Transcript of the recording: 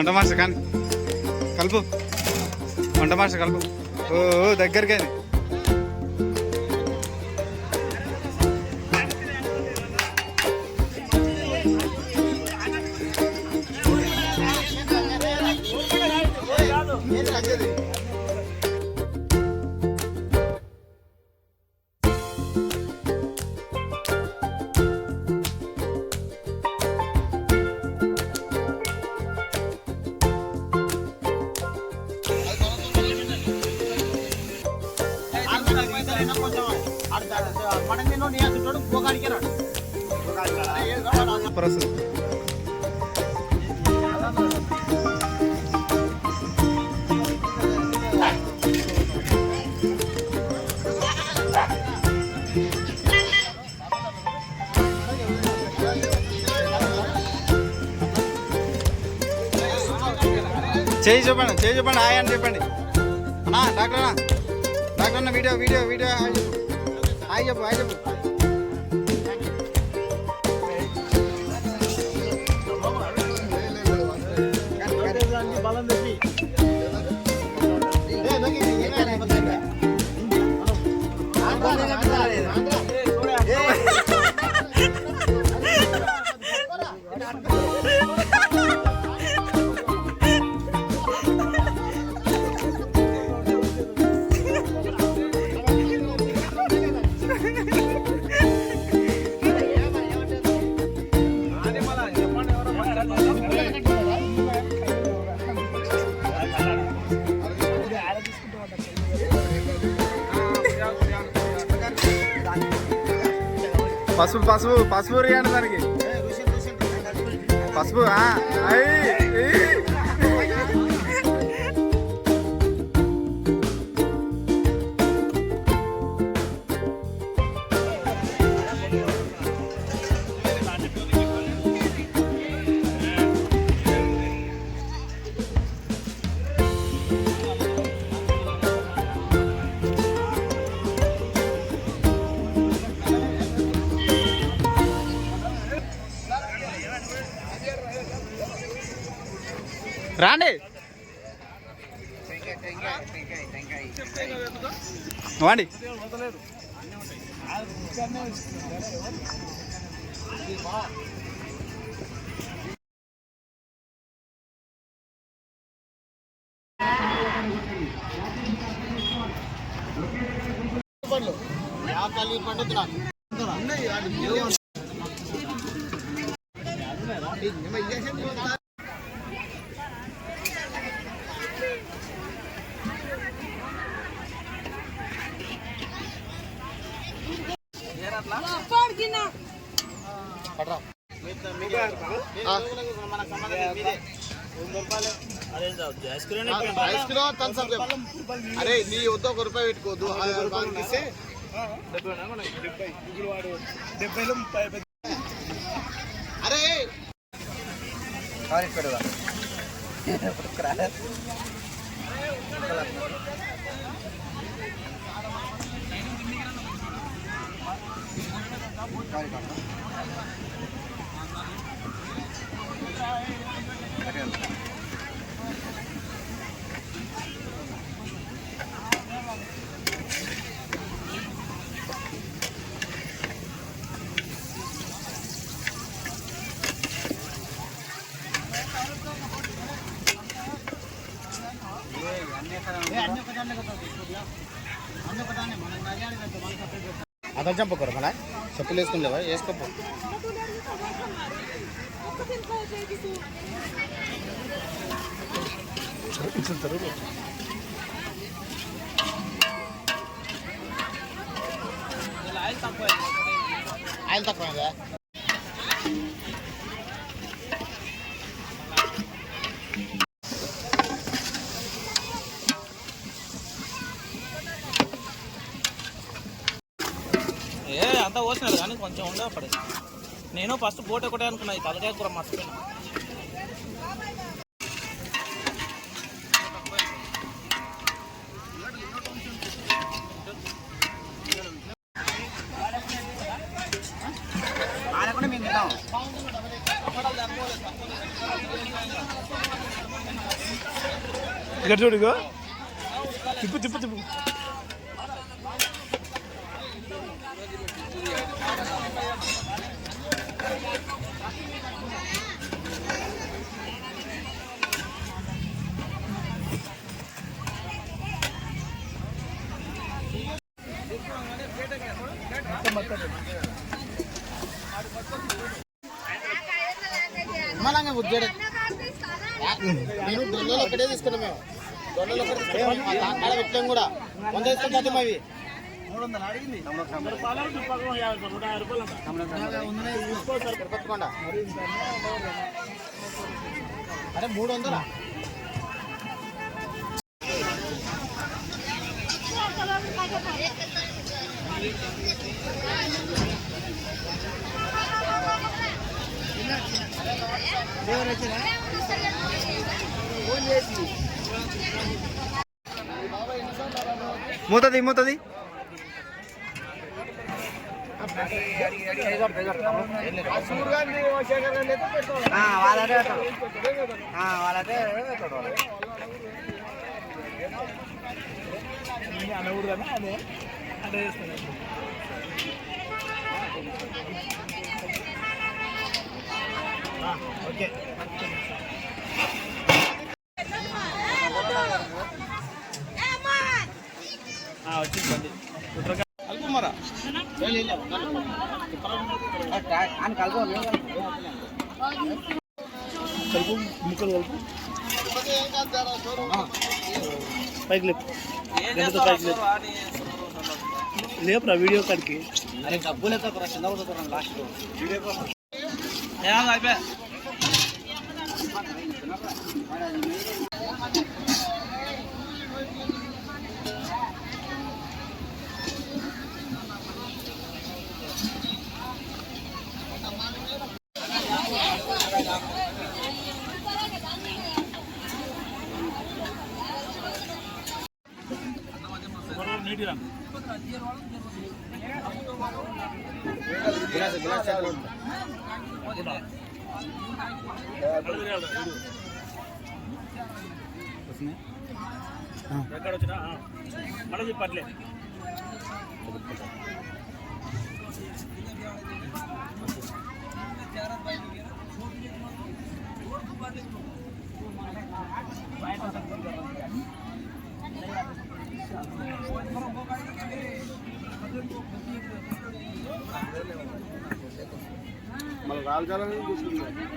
వంట మాస్టర్ కానీ కలుపు, వంట మాస్టర్ కలుపు. ఓ దగ్గరికి అది. చేయి చూపండి హాయ్ అని చెప్పండి అన్నా. డాక్టర్ అన్న వీడియో హాయ్ చెప్పు. పసుపు రియాను దానికి పసుపు. రాండి వాండి. అరే నీ వద్ద ₹1 పెట్టుకోవద్దు. అరే అదర్ చంపకూర మళ్ళా చెప్పులు వేసుకుని వేసుకోపో. ఆయిల్ తక్కువ అంతా పోసినారు కానీ కొంచెం ఉండే పడే. నేను ఫస్ట్ బోట్ ఒకటే అనుకున్నా, తలకాయ కూర మర్చిపోయినా. మేము ఇక్కడ చూడు ఇగో తిప్పు తిప్పు తిప్పు మనంగా బుజ్జాడు నేను దొండలు ఒకటే తీసుకున్నాం మేము దొండలు ఒకటి తీసుకున్నాం పెట్టాం కూడా 100 తీసుకుంటాం అవి తిరుపతికొండ అరే 300 మూతది మూతది ఓకే వచ్చింది కలుపుమారా కలుపు ముక్కలు కలుపు పైకి లేపు గంటతో పైకి లేపు లేపురా వీడియో కాడికి అరే డబ్బులు ఎత్తారా కింద పడుతున్నా లాస్ట్ వీడియో కోసం అయిపోయా నీటిరా గిలాస్ గిలాస్ ఎక్కడ వచ్చినా మళ్ళీ చెప్పట్లే మళ్ళీ రాజాలని తీసుకుంటాం